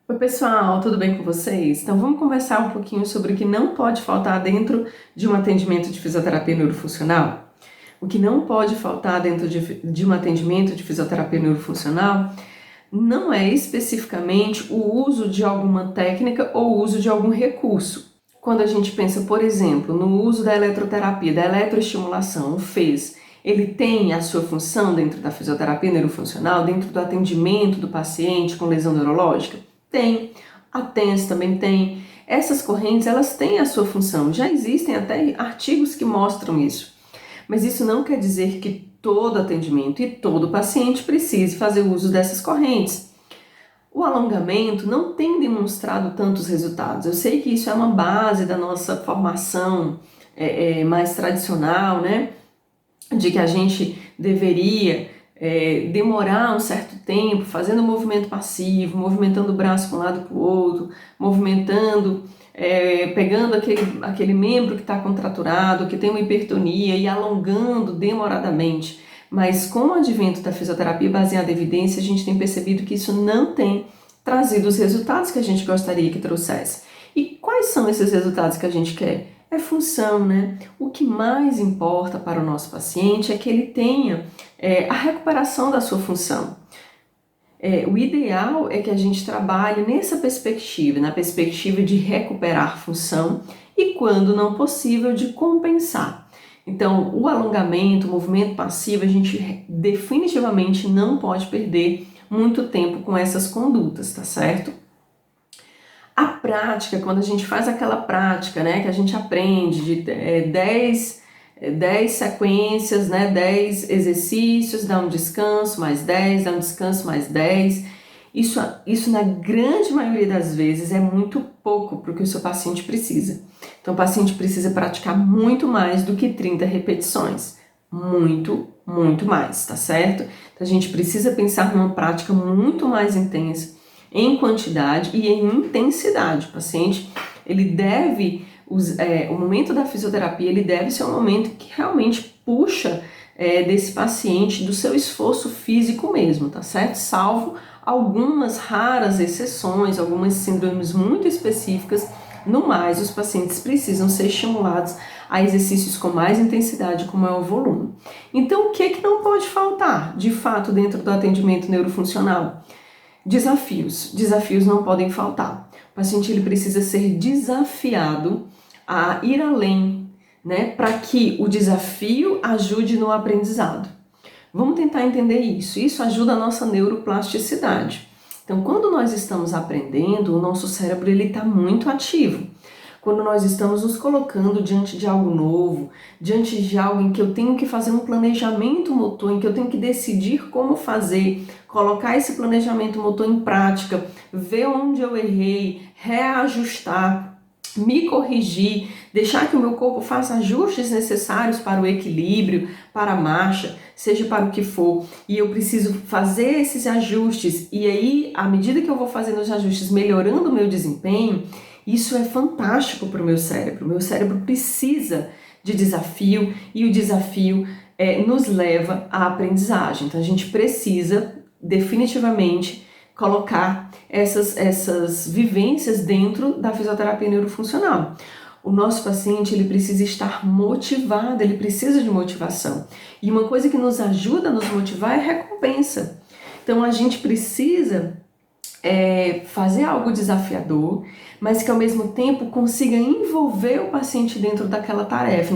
Oi pessoal, tudo bem com vocês? Então vamos conversar um pouquinho sobre o que não pode faltar dentro de um atendimento de fisioterapia neurofuncional? O que não pode faltar dentro de um atendimento de fisioterapia neurofuncional não é especificamente o uso de alguma técnica ou o uso de algum recurso. Quando a gente pensa, por exemplo, no uso da eletroterapia, da eletroestimulação, o FES, ele tem a sua função dentro da fisioterapia neurofuncional, dentro do atendimento do paciente com lesão neurológica? Tem. A TENS também tem. Essas correntes, elas têm a sua função. Já existem até artigos que mostram isso. Mas isso não quer dizer que todo atendimento e todo paciente precise fazer uso dessas correntes. O alongamento não tem demonstrado tantos resultados. Eu sei que isso é uma base da nossa formação mais tradicional, né? De que a gente deveria demorar um certo tempo fazendo movimento passivo, movimentando o braço para um lado e para o outro, movimentando, pegando aquele membro que está contraturado, que tem uma hipertonia e alongando demoradamente. Mas com o advento da fisioterapia baseada em evidência, a gente tem percebido que isso não tem trazido os resultados que a gente gostaria que trouxesse. E quais são esses resultados que a gente quer? É função, né? O que mais importa para o nosso paciente é que ele tenha a recuperação da sua função. O ideal é que a gente trabalhe nessa perspectiva, na perspectiva de recuperar função e, quando não possível, de compensar. Então, o alongamento, o movimento passivo, a gente definitivamente não pode perder muito tempo com essas condutas, tá certo? A prática, quando a gente faz aquela prática, né, que a gente aprende de 10 sequências, né, 10 exercícios, dá um descanso, mais 10, dá um descanso, mais 10. Isso na grande maioria das vezes é muito pouco para o que o seu paciente precisa. Então o paciente precisa praticar muito mais do que 30 repetições. Muito, muito mais, tá certo? Então a gente precisa pensar numa prática muito mais intensa, em quantidade e em intensidade. O paciente, ele deve, o momento da fisioterapia, ele deve ser um momento que realmente puxa desse paciente, do seu esforço físico mesmo, tá certo? Salvo algumas raras exceções, algumas síndromes muito específicas. No mais, os pacientes precisam ser estimulados a exercícios com mais intensidade, com maior volume. Então, o que não pode faltar, de fato, dentro do atendimento neurofuncional? Desafios. Desafios não podem faltar. O paciente ele precisa ser desafiado a ir além, né, para que o desafio ajude no aprendizado. Vamos tentar entender isso. Isso ajuda a nossa neuroplasticidade. Então, quando nós estamos aprendendo, o nosso cérebro ele está muito ativo. Quando nós estamos nos colocando diante de algo novo, diante de algo em que eu tenho que fazer um planejamento motor, em que eu tenho que decidir como fazer, colocar esse planejamento motor em prática, ver onde eu errei, reajustar, me corrigir, deixar que o meu corpo faça ajustes necessários para o equilíbrio, para a marcha, seja para o que for, e eu preciso fazer esses ajustes, e aí, à medida que eu vou fazendo os ajustes, melhorando o meu desempenho, isso é fantástico para o meu cérebro. O meu cérebro precisa de desafio e o desafio nos leva à aprendizagem. Então a gente precisa definitivamente colocar essas vivências dentro da fisioterapia neurofuncional. O nosso paciente ele precisa estar motivado, ele precisa de motivação. E uma coisa que nos ajuda a nos motivar é recompensa. Então a gente precisa fazer algo desafiador, mas que ao mesmo tempo consiga envolver o paciente dentro daquela tarefa.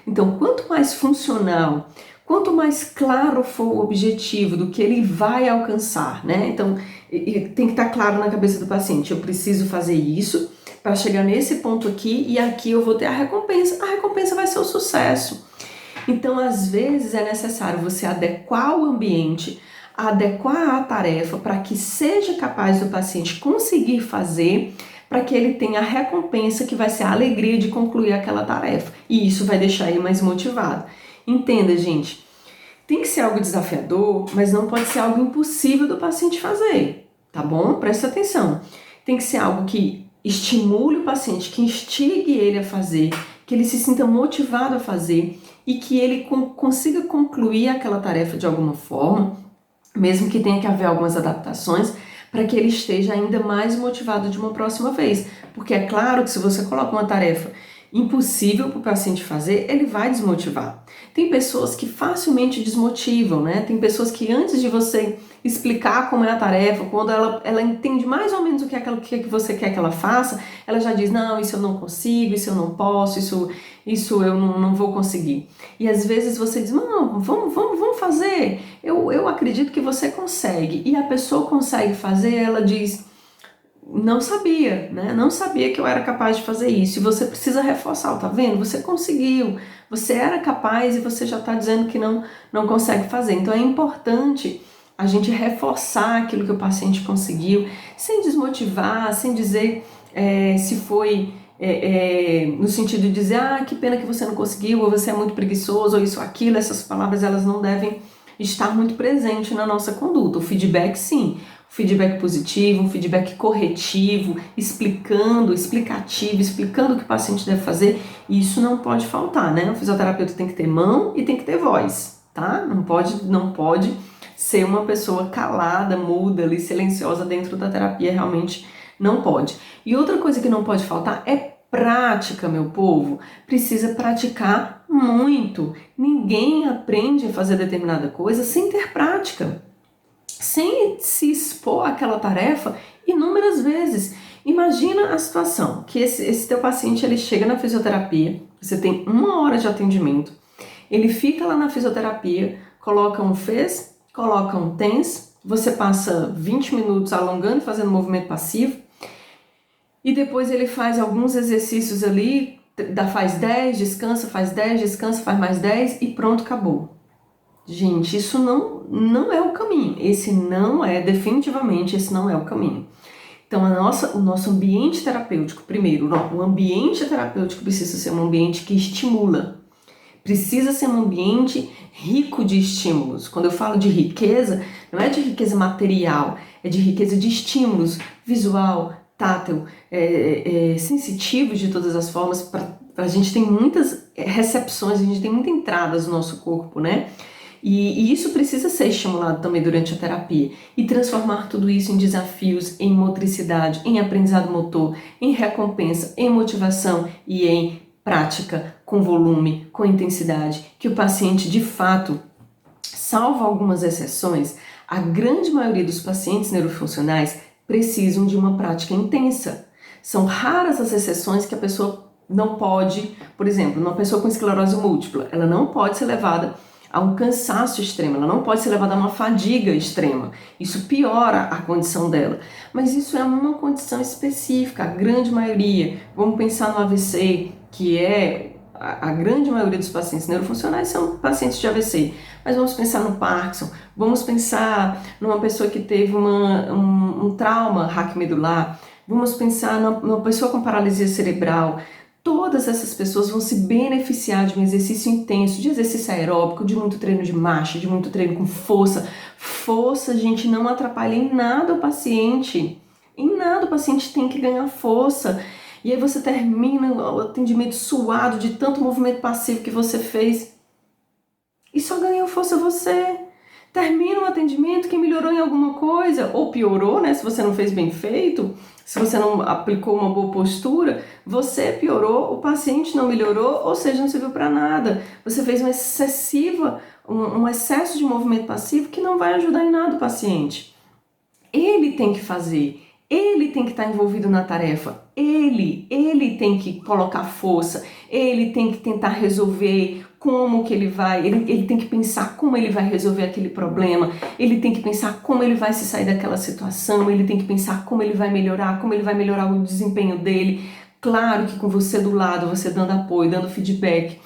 Então, quanto mais funcional, quanto mais claro for o objetivo do que ele vai alcançar, né? Então, tem que estar claro na cabeça do paciente, eu preciso fazer isso para chegar nesse ponto aqui e aqui eu vou ter a recompensa vai ser o sucesso. Então, às vezes é necessário você adequar o ambiente, adequar a tarefa para que seja capaz do paciente conseguir fazer, para que ele tenha a recompensa que vai ser a alegria de concluir aquela tarefa. E isso vai deixar ele mais motivado. Entenda, gente, tem que ser algo desafiador, mas não pode ser algo impossível do paciente fazer, tá bom? Presta atenção. Tem que ser algo que estimule o paciente, que instigue ele a fazer, que ele se sinta motivado a fazer e que ele consiga concluir aquela tarefa de alguma forma, mesmo que tenha que haver algumas adaptações, para que ele esteja ainda mais motivado de uma próxima vez. Porque é claro que se você coloca uma tarefa impossível para o paciente fazer, ele vai desmotivar. Tem pessoas que facilmente desmotivam, né? Tem pessoas que antes de você explicar como é a tarefa, quando ela entende mais ou menos o que você quer que ela faça, ela já diz, não, isso eu não consigo, isso eu não posso, isso eu não vou conseguir. E às vezes você diz, não, vamos fazer, eu acredito que você consegue. E a pessoa consegue fazer, ela diz, não sabia, né? Não sabia que eu era capaz de fazer isso. E você precisa reforçar, tá vendo? Você conseguiu, você era capaz e você já está dizendo que não consegue fazer. Então é importante a gente reforçar aquilo que o paciente conseguiu, sem desmotivar, sem dizer se foi no sentido de dizer, que pena que você não conseguiu, ou você é muito preguiçoso, ou isso, aquilo. Essas palavras elas não devem estar muito presentes na nossa conduta. O feedback, sim. Feedback positivo, um feedback corretivo, explicativo, explicando o que o paciente deve fazer, e isso não pode faltar, né? O fisioterapeuta tem que ter mão e tem que ter voz, tá? Não pode ser uma pessoa calada, muda, ali, silenciosa dentro da terapia, realmente não pode. E outra coisa que não pode faltar é prática, meu povo. Precisa praticar muito. Ninguém aprende a fazer determinada coisa sem ter prática, sem se expor àquela tarefa inúmeras vezes. Imagina a situação que esse teu paciente ele chega na fisioterapia, você tem 1 hora de atendimento, ele fica lá na fisioterapia, coloca um fez, coloca um tens, você passa 20 minutos alongando, fazendo movimento passivo, e depois ele faz alguns exercícios ali, faz 10, descansa, faz 10, descansa, faz mais 10 e pronto, acabou. Gente, isso não é o caminho. Definitivamente, esse não é o caminho. Então, o nosso ambiente terapêutico, primeiro, o ambiente terapêutico precisa ser um ambiente que estimula. Precisa ser um ambiente rico de estímulos. Quando eu falo de riqueza, não é de riqueza material, é de riqueza de estímulos, visual, tátil, sensitivo de todas as formas. A gente tem muitas recepções, a gente tem muitas entradas no nosso corpo, né? E isso precisa ser estimulado também durante a terapia e transformar tudo isso em desafios, em motricidade, em aprendizado motor, em recompensa, em motivação e em prática com volume, com intensidade, que o paciente de fato, salvo algumas exceções, a grande maioria dos pacientes neurofuncionais precisam de uma prática intensa. São raras as exceções que a pessoa não pode, por exemplo, uma pessoa com esclerose múltipla, ela não pode ser levada a um cansaço extremo, ela não pode ser levada a uma fadiga extrema. Isso piora a condição dela. Mas isso é uma condição específica, a grande maioria. Vamos pensar no AVC, que é a grande maioria dos pacientes neurofuncionais são pacientes de AVC. Mas vamos pensar no Parkinson, vamos pensar numa pessoa que teve um trauma raquimedular, vamos pensar numa pessoa com paralisia cerebral. Todas essas pessoas vão se beneficiar de um exercício intenso, de exercício aeróbico, de muito treino de marcha, de muito treino com força. Força, gente, não atrapalha em nada o paciente. Em nada o paciente tem que ganhar força. E aí você termina o atendimento suado de tanto movimento passivo que você fez. E só ganhou força você. Termina o atendimento, quem melhorou em alguma coisa, ou piorou, né? Se você não fez bem feito, se você não aplicou uma boa postura, você piorou, o paciente não melhorou, ou seja, não serviu para nada. Você fez um excesso de movimento passivo que não vai ajudar em nada o paciente. Ele tem que fazer, ele tem que estar envolvido na tarefa, ele tem que colocar força, ele tem que tentar resolver como que ele vai, ele tem que pensar como ele vai resolver aquele problema, ele tem que pensar como ele vai se sair daquela situação, ele tem que pensar como ele vai melhorar, o desempenho dele. Claro que com você do lado, você dando apoio, dando feedback,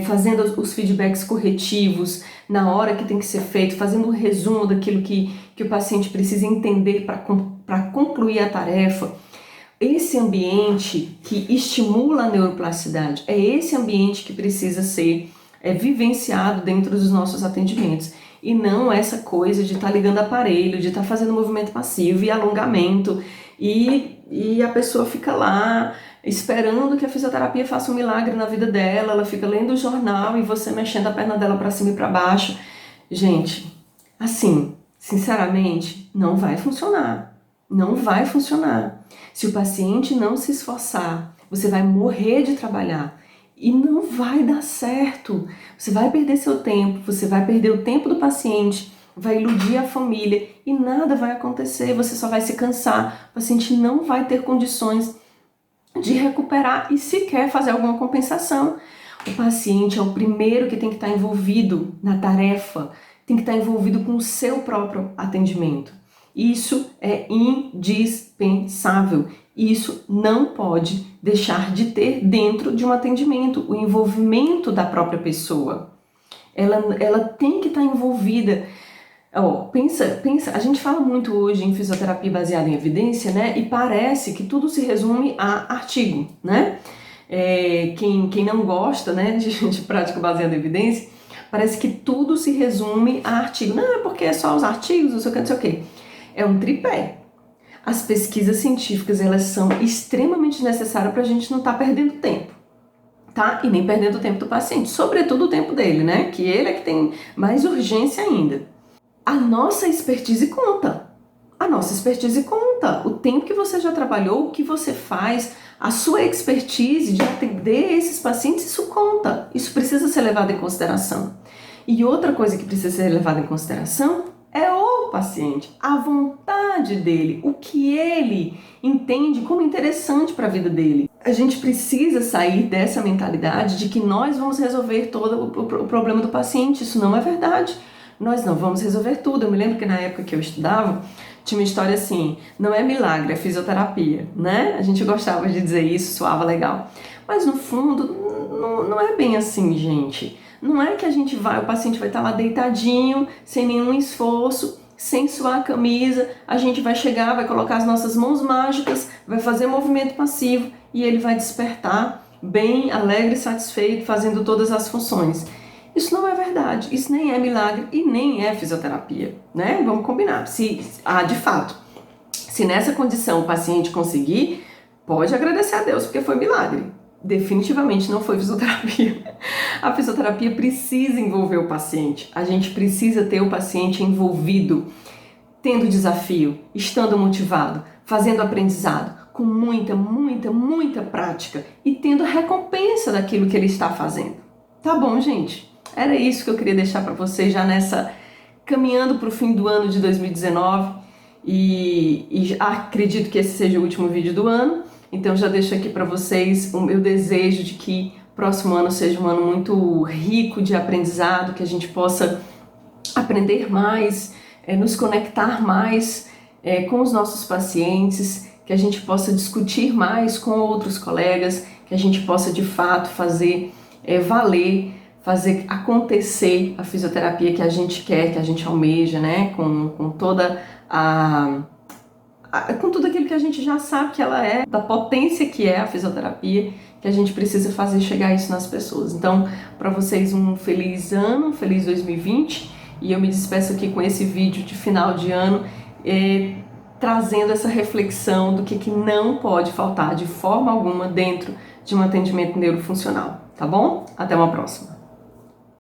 fazendo os feedbacks corretivos na hora que tem que ser feito, fazendo um resumo daquilo que o paciente precisa entender para concluir a tarefa. Esse ambiente que estimula a neuroplasticidade, é esse ambiente que precisa ser vivenciado dentro dos nossos atendimentos. E não essa coisa de estar ligando aparelho, de estar fazendo movimento passivo e alongamento, e a pessoa fica lá esperando que a fisioterapia faça um milagre na vida dela, ela fica lendo o jornal e você mexendo a perna dela para cima e para baixo. Gente, assim, sinceramente, não vai funcionar. Não vai funcionar. Se o paciente não se esforçar, você vai morrer de trabalhar e não vai dar certo. Você vai perder seu tempo, você vai perder o tempo do paciente, vai iludir a família e nada vai acontecer, você só vai se cansar. O paciente não vai ter condições de recuperar e sequer fazer alguma compensação. O paciente é o primeiro que tem que estar envolvido na tarefa, tem que estar envolvido com o seu próprio atendimento. Isso é indispensável. Isso não pode deixar de ter dentro de um atendimento, o envolvimento da própria pessoa. Ela tem que estar envolvida. Pensa, a gente fala muito hoje em fisioterapia baseada em evidência, né? E parece que tudo se resume a artigo, né? Quem não gosta, né, de prática baseada em evidência, parece que tudo se resume a artigo. Não, é porque é só os artigos, não sei o que, não sei o que. É um tripé. As pesquisas científicas, elas são extremamente necessárias para a gente não estar perdendo tempo, tá? E nem perdendo o tempo do paciente, sobretudo o tempo dele, né? Que ele é que tem mais urgência ainda. A nossa expertise conta. A nossa expertise conta. O tempo que você já trabalhou, o que você faz, a sua expertise de atender esses pacientes, isso conta. Isso precisa ser levado em consideração. E outra coisa que precisa ser levada em consideração é o paciente, a vontade dele, o que ele entende como interessante para a vida dele. A gente precisa sair dessa mentalidade de que nós vamos resolver todo o problema do paciente. Isso não é verdade. Nós não vamos resolver tudo. Eu me lembro que na época que eu estudava, tinha uma história assim, não é milagre, é fisioterapia, né? A gente gostava de dizer isso, soava legal. Mas no fundo, não é bem assim, gente. Não é que o paciente vai estar lá deitadinho, sem nenhum esforço, sem suar a camisa, a gente vai chegar, vai colocar as nossas mãos mágicas, vai fazer movimento passivo e ele vai despertar bem, alegre, satisfeito, fazendo todas as funções. Isso não é verdade, isso nem é milagre e nem é fisioterapia, né? Vamos combinar. De fato, se nessa condição o paciente conseguir, pode agradecer a Deus, porque foi milagre. Definitivamente não foi fisioterapia. A fisioterapia precisa envolver o paciente. A gente precisa ter o paciente envolvido, tendo desafio, estando motivado, fazendo aprendizado, com muita prática e tendo recompensa daquilo que ele está fazendo. Tá bom, gente? Era isso que eu queria deixar para vocês já caminhando para o fim do ano de 2019 e acredito que esse seja o último vídeo do ano. Então já deixo aqui para vocês o meu desejo de que o próximo ano seja um ano muito rico de aprendizado, que a gente possa aprender mais, nos conectar mais com os nossos pacientes, que a gente possa discutir mais com outros colegas, que a gente possa de fato fazer valer, fazer acontecer a fisioterapia que a gente quer, que a gente almeja, né? Com toda com tudo aquilo que a gente já sabe que ela é, da potência que é a fisioterapia, que a gente precisa fazer chegar isso nas pessoas. Então, para vocês um feliz ano, um feliz 2020, e eu me despeço aqui com esse vídeo de final de ano, trazendo essa reflexão do que não pode faltar de forma alguma dentro de um atendimento neurofuncional, tá bom? Até uma próxima!